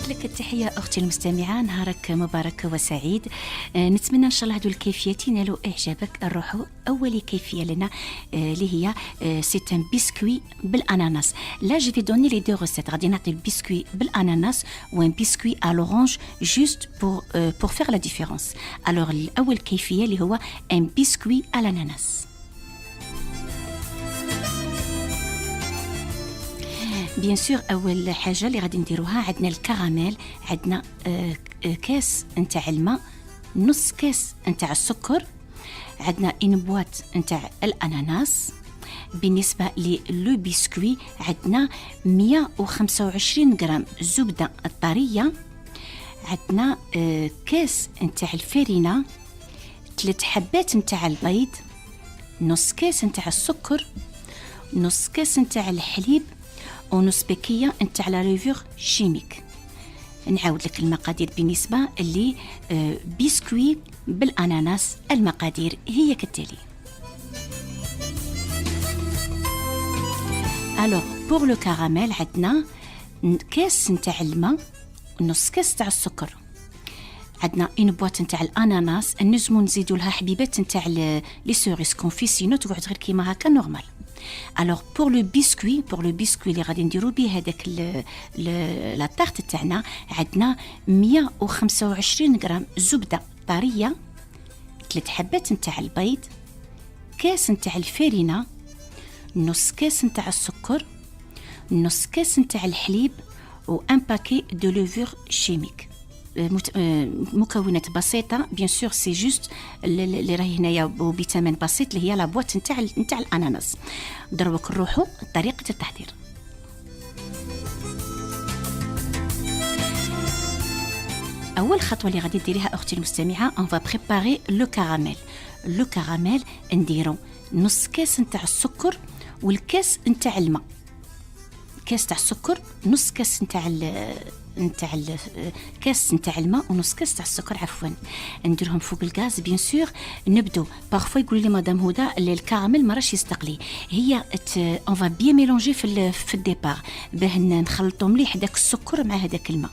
نعود لك التحية أختي المستمعة، نهارك مبارك وسعيد. نتمنى إن شاء الله هذو الكيفيات ينالوا إعجابك. نروحوا أول كيفية لنا اللي هي سيت ان بسكوي بالأناناس. لا جو في دوني لي دو ريسيت. غادي نعطي البسكوي بالأناناس وان بسكوي à l'orange juste pour faire la différence. Alors الأول كيفية اللي هو ان بسكوي à l'ananas. بيان سور اول حاجه اللي غادي نديروها عندنا الكراميل، عندنا كاس نتاع الماء، نص كاس نتاع السكر، عندنا ان بواط نتاع الاناناس. بالنسبه للو بسكوي عندنا 125 غرام زبده الطريه، عندنا كاس نتاع الفرينه، 3 حبات نتاع البيض، نص كاس نتاع السكر، نص كاس نتاع الحليب، ونص بكية نتاع لا ليفور شيميك. نعاود لك المقادير بالنسبة اللي بسكوي بالأناناس. المقادير هي كالتالي. alors pour le caramel عندنا كاس نتاع الماء، نص كاس تاع السكر، عندنا ان بواط نتاع الاناناس، نجمو نزيدو لها حبيبات نتاع لي سوريس كونفيسينو تقعد غير كيما هكا نورمال. alors pour le biscuit اللي غادي نديرو به هذاك لا طارت تاعنا، عندنا 125 غرام زبده طريه، 3 حبات نتاع البيض، كاس نتاع الفرينه، نص كاس نتاع السكر، نص كاس نتاع الحليب، و ان باكي دو ليفور شيميك. مكونات بسيطه بيان سور، سي جوست اللي راهي هنايا بثمن بسيط اللي هي لا بواط نتاع الاناناس. دروك نروحوا طريقه التحضير. اول خطوه اللي غادي ديريها اختي المستمعه، اون فا بريباري لو كراميل. لو كراميل نديرو نص كاس نتاع السكر والكاس نتاع الماء، كاس تاع السكر، نص كاس نتاع كاس نتاع الماء، ونص كاس تاع السكر عفوا. نديرهم فوق الغاز بيان سور. نبدو بارفو يقولوا لي مدام هدى الكراميل ما راش يستقلي، هي اون فا بيان ميلونجي في الديبار باه نخلطوا مليح داك السكر مع هذاك الماء.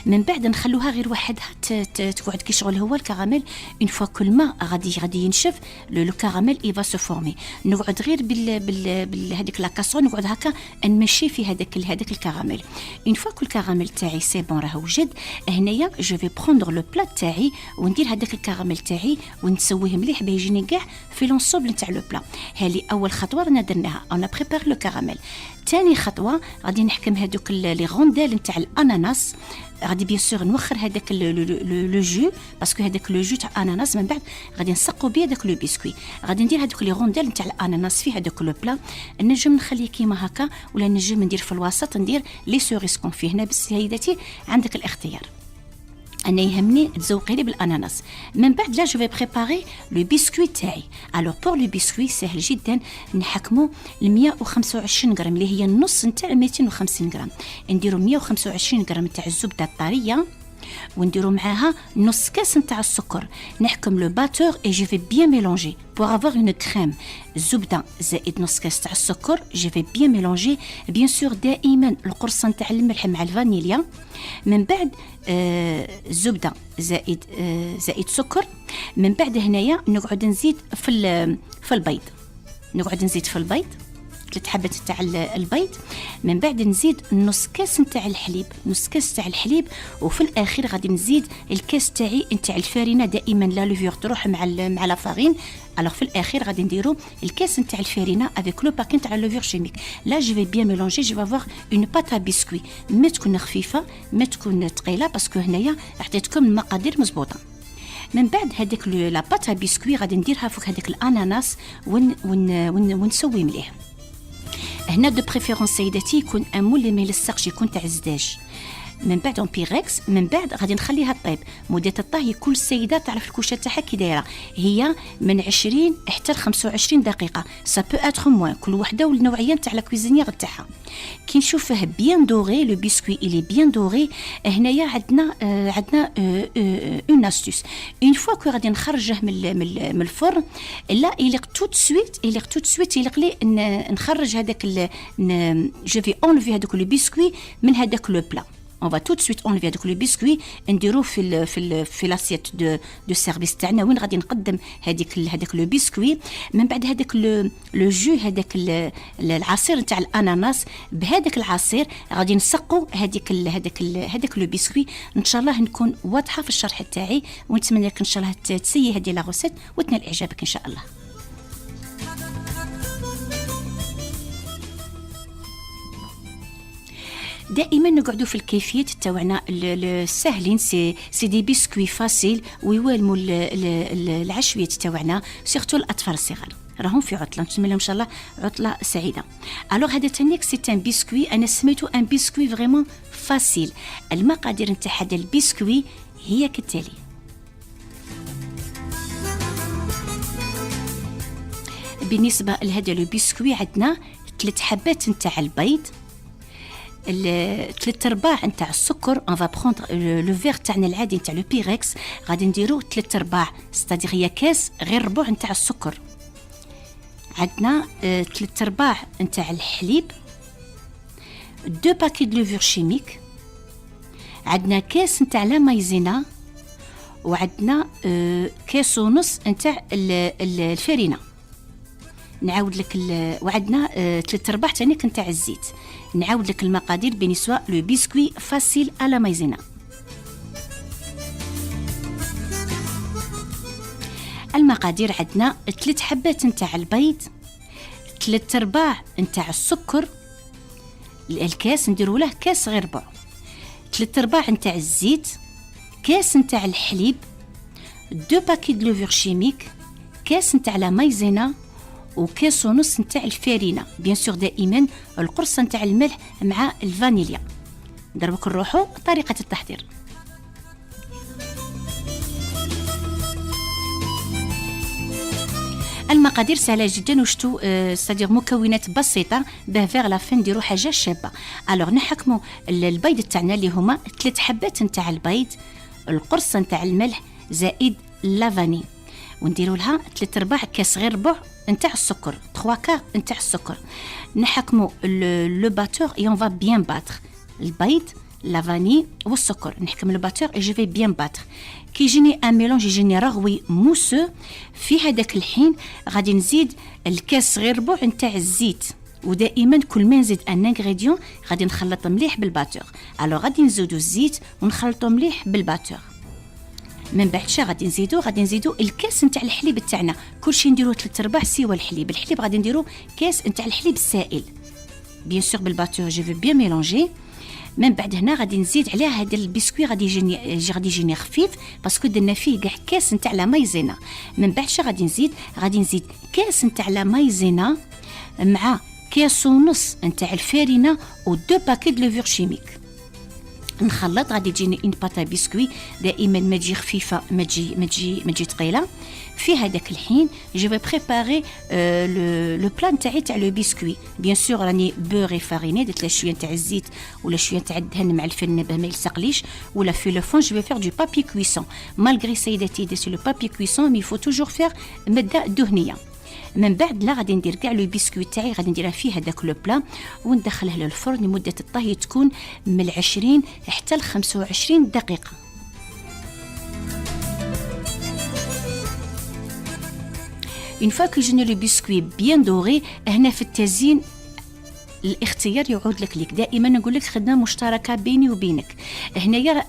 من بعد نخلوها غير وحدها تقعد كي شغل هو الكراميل. اون فوا كل الماء غادي ينشف لو كراميل اي فا سو فورمي. نقعد غير بال هذيك لا كاسون، نقعد هكا نمشي في هذاك الكراميل. اون فوا كل الكراميل تاعي سي بون راه وجد، هنايا جو في بروندر لو بلا تاعي وندير هذاك الكراميل تاعي ونسويه مليح باه يجيني كاع في لونسوبل نتاع لو بلا. هذه اول خطوه رانا درناها، انا بريبار لو كراميل. ثاني خطوه غادي نحكم هذوك لي غونديل نتاع الاناناس. غادي بيان سور نوخر هذاك لو جو باسكو هذاك لو جو تاع اناناس. من بعد غادي نسقو بيه داك لو بسكوي. غادي ندير هذوك لي غونديل نتاع الاناناس في هذاك لو بلا. نجم نخليه كيما هكا ولا نجم ندير في الوسط ندير لي سوريس كونفي. هنا سيداتي عندك الاختيار، انا يهمني تزوقي لي بالاناناس. من بعد لا جو في بريباري لو بسكوي تاعي. الوغ بور لو بسكوي سهل جدا، نحكمو 125 غرام اللي هي النص نتاع 250 غرام. نديرو 125 غرام نتاع الزبده الطريه ونديرو معاها نص كاس نتاع السكر. نحكم لو باتور اي جو في بيان ميلونجي pour avoir une crème. الزبده زائد نص كاس تاع السكر، جو في بيان ميلونجي. بيان سور دائما القرصه نتاع الملح مع الفانيليا. من بعد الزبده زائد سكر. من بعد هنايا نقعد نزيد في البيض، نقعد نزيد في البيض 3 حبات تاع البيض. من بعد نزيد نص كاس نتاع الحليب، نص كاس تاع الحليب. وفي الاخير غادي نزيد الكاس تاعي نتاع الفارينه. دائما لا لوفيور تروح مع لا فارين. الوغ في الاخير غادي نديرو الكاس نتاع الفارينه افيك لو باكين تاع لوفيور شيميك. لا جو في بيان ميلونجي، جو فافوار اون بات ا بسكوي، ما تكون خفيفه ما تكون ثقيله باسكو هنايا عطيتكم المقادير مزبوطه. من بعد هذيك لا بات ا بسكوي غادي نديرها فوق هذاك الاناناس ونسوي مليح. هنا دو بريفيرونس سيداتي يكون امول اللي ما يلصقش، يكون تاع الزداج. من بعد اون بيغيكس. من بعد غادي نخليها طيب. مده الطهي كل السيدات تعرف الكوشه تاعها كي دايره، هي من 20 حتى ل 25 دقيقه. سا بو اتر موان، كل وحده والنوعيه تاع لا كويزينيير تاعها. كي نشوفه بيان دوري لو بسكوي الي بيان دوري، هنايا عندنا اون استوس. اون فوا كو غادي نخرجه من الفرن، لا يليق تو سويت يليق لي نخرج هذاك جو في اونلفي هذاك لو بسكوي من هذاك لو بلا. on va tout de suite enlever هذاك لو بيسكوي نديروه في لاسيت دو سيرفيس تاعنا وين غادي نقدم هذاك لو بيسكوي. من بعد هذاك لو جو هذاك العصير نتاع الاناناس، بهذاك العصير غادي نسقوا هذاك لو بيسكوي. ان شاء الله نكون واضحه في الشرح تاعي، ونتمنى لك ان شاء الله تسيي هذه لا غوسيت وتنال اعجابك ان شاء الله. دائما نقعدوا في الكيفيه تاعنا السهلين، سي دي بيسكوي فاسيل ويوالموا العشويه تاعنا، سيرتو الاطفال الصغار راهم في عطله، نتمنى لهم ان شاء الله عطله سعيده. الوغ هذا تانيك سي ان بيسكوي، انا سميتو ان بيسكوي فريمون فاسيل. المقادير نتاع هذا البيسكوي هي كالتالي: بالنسبه لهذا لو بيسكوي عندنا 3 حبات نتاع البيض، 3/4 نتاع السكر. اون فا بروندر لو فيغ تاعنا العادي نتاع لو بيركس، غادي نديرو 3/4 ستادير هي كاس غير ربع نتاع السكر. عندنا 3/4 نتاع الحليب، 2 باكي دو لوفور شيميك، عندنا كاس نتاع لا مايزينا، وعندنا كاس ونص نتاع الفرينه. نعاود لك وعندنا 3/4 تانيك نتاع الزيت. نعاود لك المقادير بالنسبه لو بيسكوي فاسيل على مايزينا. المقادير عندنا 3 حبات نتاع البيض، 3/4 نتاع السكر، الكاس نديروا له كاس غير ربع، 3/4 نتاع الزيت، كاس نتاع الحليب، 2 باكي دو لوفور شيميك، كاس نتاع لا مايزينا، وكاس ونص نتاع الفارينه. بيان سور دائما القرصه نتاع الملح مع الفانيليا. دربك نروحوا طريقه التحضير. المقادير سهله جدا، وشتو ستادير مكونات بسيطه باه فيغ لا فين نديرو حاجه شابه. الوغ نحكموا البيض تاعنا اللي هما 3 حبات نتاع البيض، القرصه نتاع الملح زائد لافاني، ونديروا لها 3/4 كاس غير ربع نتاع السكر، 3 كار نتاع السكر. نحكموا لو باتور اي اون فا بيان باتر البيض لافاني والسكر. نحكم لو باتور اي جو في بيان باتر. كي يجيني ان ميلونج يجيني رغوي موسو، في هذاك الحين غادي نزيد الكاس غير ربع نتاع الزيت. ودائما كل ما نزيد ان انغريديون غادي نخلط مليح بالباتور. الو غادي نزيدو الزيت ونخلطو مليح بالباتور. من بعد غادي نزيدو الكاس نتاع الحليب تاعنا، كلشي نديروه 3/4 سوا الحليب غادي نديرو كاس نتاع الحليب السائل بيان سور بالباتور. جو في بيان ميلونجي. من بعد هنا غادي نزيد عليه هذا البسكوي، غادي يجيني خفيف باسكو درنا فيه كاع كاس نتاع لا مايزينا. من بعد غادي نزيد كاس نتاع لا مايزينا مع كاس ونص نتاع الفارينه و2 باكي دو لوفور شيميك. نخلط، غادي تجيني اون باتا بسكوي دائما ما تجي خفيفه ما تجي ثقيله. في هذاك الحين جو في بريباري لو بلان تاع لو بسكوي. بيان سور راني بوري فاريني، درت له شويه تاع الزيت ولا شويه تاع الدهن مع الفرن باه ما يلصقليش، ولا في لو فون جو في فير دو بابي كويسون. مالغري سيداتي درت لو بابي كويسون مي فو توجور فير ماده دهنيه. من بعد لا غادي ندير كاع لو بسكوي تاعي، غادي نديرها فيه هذاك لو بلا وندخله للفرن لمده الطهي تكون من 20 حتى ل 25 دقيقه. une fois que j'ai le biscuit bien doré، هنا في التزيين الاختيار يعود لك دائما نقول لك خدمه مشتركه بيني وبينك. هنايا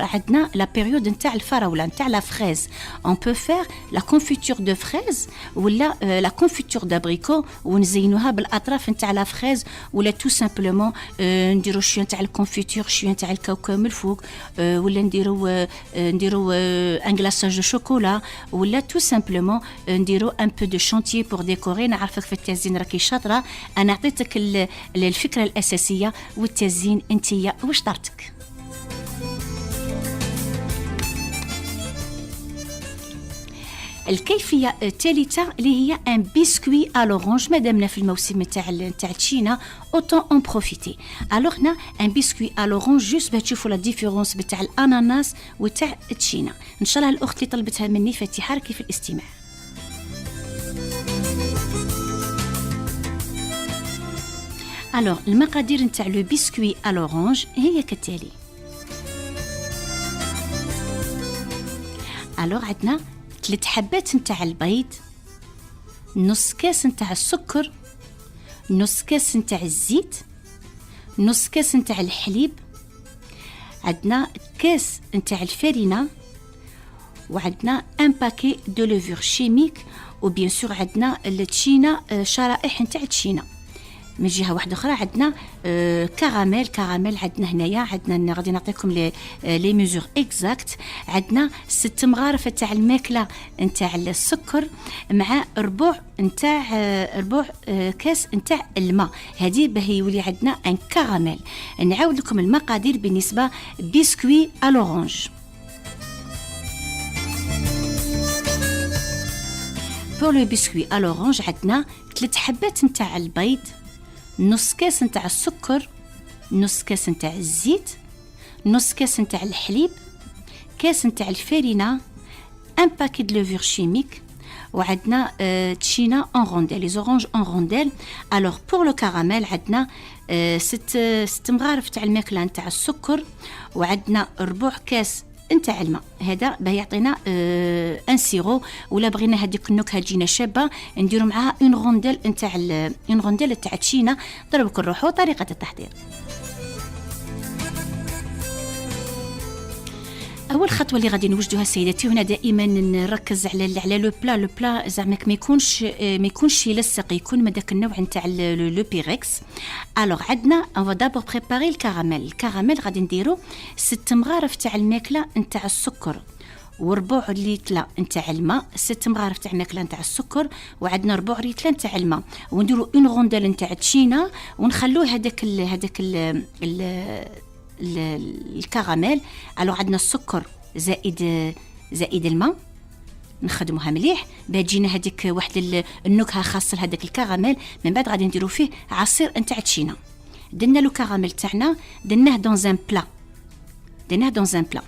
عندنا لا بيريود نتاع الفراوله نتاع لا فريز، اون بو فير لا كونفيتور دو فريز ولا لا كونفيتور دابريكو ونزينوها بالاطراف نتاع لا فريز، ولا تو سامبلومون نديرو شويه نتاع الكونفيتور شويه نتاع الكاوكاو من الفوق، ولا نديرو ان غلاساج دو شوكولا، ولا تو سامبلومون نديرو ان بو دو شانتيي بور ديكوري. نعرفك في التزيين راكي شاطره، انا عطيتك الفكرة الأساسية والتزيين انتيا واش دارتك. الكيفية الثالثة اللي هي ان بسكوي à l'orange. مادامنا في الموسم تاع التشينا autant en profiter. alors هنا ان بسكوي à l'orange جوست باش تشوفوا لا ديفيرونس بتاع الاناناس وتاع التشينا. ان شاء الله الاخت اللي طلبتها مني فاتحه راكي في الاستماع. المقادير نتاع لو بسكوي à l'orange هي كالتالي: الوغ عندنا 3 حبات نتاع البيض، نص كاس نتاع السكر، نص كاس نتاع الزيت، نص كاس نتاع الحليب، عندنا كاس نتاع الفارينة، وعندنا ان باكي دو لوفور شيميك، وبيان سور عندنا التشينا، شرائح نتاع التشينا. من جهه واحده اخرى عندنا كراميل عندنا هنايا، عندنا غادي نعطيكم لي ميزور اكزاكت. عندنا 6 مغارف تاع الماكله نتاع السكر مع ربع كاس نتاع الماء، هذه باه يولي عندنا ان كراميل. نعاود لكم المقادير بالنسبه بسكوي à l'orange. pour le biscuit à l'orange عندنا 3 حبات نتاع البيض، نص كاس نتاع السكر، نص كاس نتاع الزيت، نص كاس نتاع الحليب، كاس نتاع الفارينة، ان باكي دو لوفور شيميك، وعندنا تشينا اون رونديل، لي زورانج اون رونديل. الوغ بور لو كراميل عندنا 6 مغارف تاع الماكله نتاع السكر، وعندنا ربع كاس نتاع الماء، هذا باه يعطينا ان سيرو. ولا بغينا هذيك النكهه تجينا شابه نديروا معها اون رونديل تاع تشينا. ضربوا نروحوا طريقه التحضير. اول خطوه اللي غادي نوجدوها سيداتي، هنا دائما نركز على لو بلا زعما ما يكونش يلصق، يكون من داك النوع نتاع لو بيركس. الوغ عندنا اون فا دابور بريباري الكراميل غادي نديرو 6 مغارف تاع الماكله نتاع السكر وربع لتر نتاع الماء، 6 مغارف تاع الماكله نتاع السكر وعندنا ربع لتر نتاع الماء، ونديرو اون رونديل نتاع تشينا ونخلوه هذاك الكراميل. الو عندنا السكر زائد الماء، نخدموها مليح باه تجينا هذيك واحد النكهه خاصه لهذاك الكراميل. من بعد غادي نديرو فيه عصير نتاع تشينا. درنا لو كراميل تاعنا درناه دون ان بلا.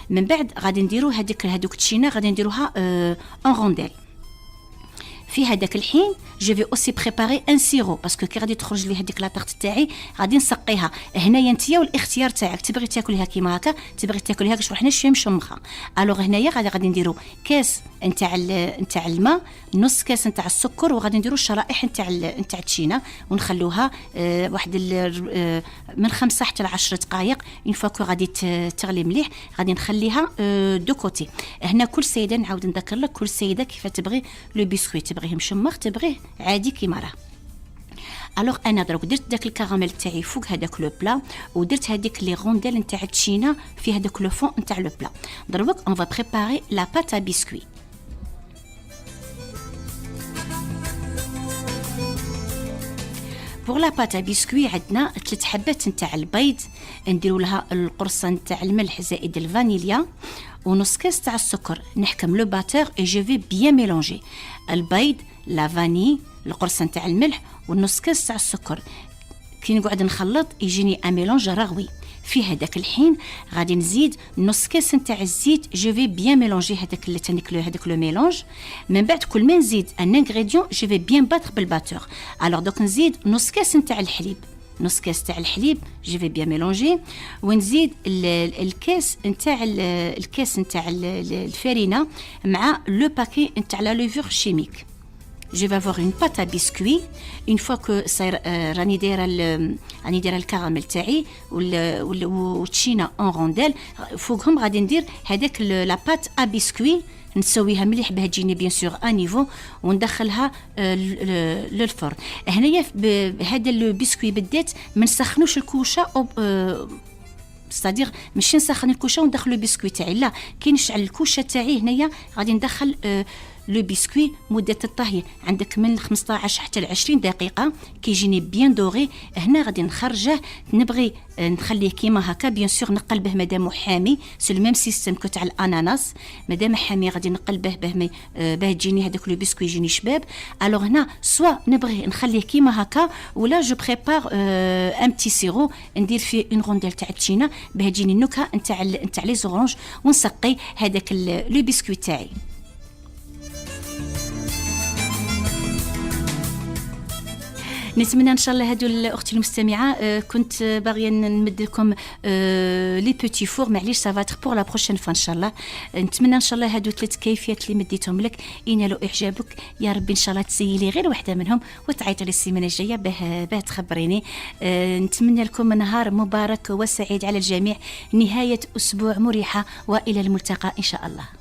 من بعد غادي نديرو هذوك تشينا غادي نديروها اون رونديل. في هذاك الحين جو في اوسي بريباري ان سيرو، باسكو كي غادي تخرج لي هذيك لاطاغ تاعي غادي نسقيها. هنايا نتيا والاختيار تاعك، تبغي تاكلها كيما هكا، تبغي تاكلها كاش حنا شويه مشمخه. الوغ هنايا غادي نديرو كاس نتاع الماء، نص كاس نتاع السكر، وغادي نديرو الشرائح نتاع التشينا ونخلوها واحد من 5 حتى ل 10 دقائق. اون فوا غادي تغلي مليح غادي نخليها دو كوتي. هنا كل سيده نعاود نذكر لك، كل سيده كيف تبغي لو بسكويت، تبغيه مشمخ تبغيه عادي كيما راه. الوغ انا دروك درت داك الكراميل تاعي فوق هذاك لو بلا، ودرت هذيك لي رونديل نتاع التشينا في هذاك لو فون نتاع لو بلا. دروك اون فا بريباري لا بات ا بسكوي. بور لا بات ا بسكوي عندنا 3 حبات نتاع البيض، نديروا لها القرصه نتاع الملح زائد الفانيليا ونص كاس تاع السكر. نحكم لو باتور اي جو في بيان ميلونجي البيض، لا فاني، القرصه نتاع الملح والنص كاس تاع السكر. كي نقعد نخلط يجيني ان ميلونج رغوي. في هذاك الحين غادي نزيد نص كاس نتاع الزيت، جو في بيان ميلونجي هذاك لو ميلونج. من بعد كل ما نزيد ان انغريديون جو في بيان باتر بالباتور. الوغ دوك نزيد نص كاس نتاع الحليب، جو في بيان ميلونجي، ونزيد الكاس نتاع الفارينه مع لو باكي نتاع لا لوفور شيميك. Je vais avoir une pâte à biscuit. Une fois que صاير راني دايره الكراميل تاعي والتشينا اون رونديل، فوقهم غادي ندير هذاك لا بات ا بسكوي، نسويها مليح باه تجيني بيان سور ا نيفو وندخلها للفرن. هنايا هذا لو بسكوي بالذات ما نسخنوش الكوشه ستادير ماشي نسخن الكوشه وندخل البسكوي تاعي، لا كي نشعل الكوشه تاعي هنايا غادي ندخل لو بسكوي. مده الطهي عندك من 15 حتى ل 20 دقيقه كيجيني بيان دوغي. هنا غادي نخرجه، نبغي نخليه كيما هكا بيان سور نقلبه مادام حامي، سو لو ميم سيستيم كو تاع الاناناس، مادام حامي غادي نقلبه باه تجيني هذاك لو بسكوي يجيني شباب. الوغ هنا سوا نبغي نخليه كيما هكا ولا جو بريبار ان بتي سيرو ندير فيه اون رونديل تاع التشينا باه تجيني النكهه نتاع لي زورانج ونسقي هذاك لو بسكوي تاعي. نتمنى ان شاء الله هادو الاختي المستمعه كنت باغيه نمد لكم لي بوتي فور معليش سافاتر بور لا بروشين فوا ان شاء الله. نتمنى ان شاء الله هادو 3 كيفيات اللي مديتهم لك ينالوا اعجابك يا ربي ان شاء الله تسيلي غير واحده منهم وتعيط لي السيمانه الجايه باه تخبريني. نتمنى لكم نهار مبارك وسعيد على الجميع، نهايه اسبوع مريحه والى الملتقى ان شاء الله.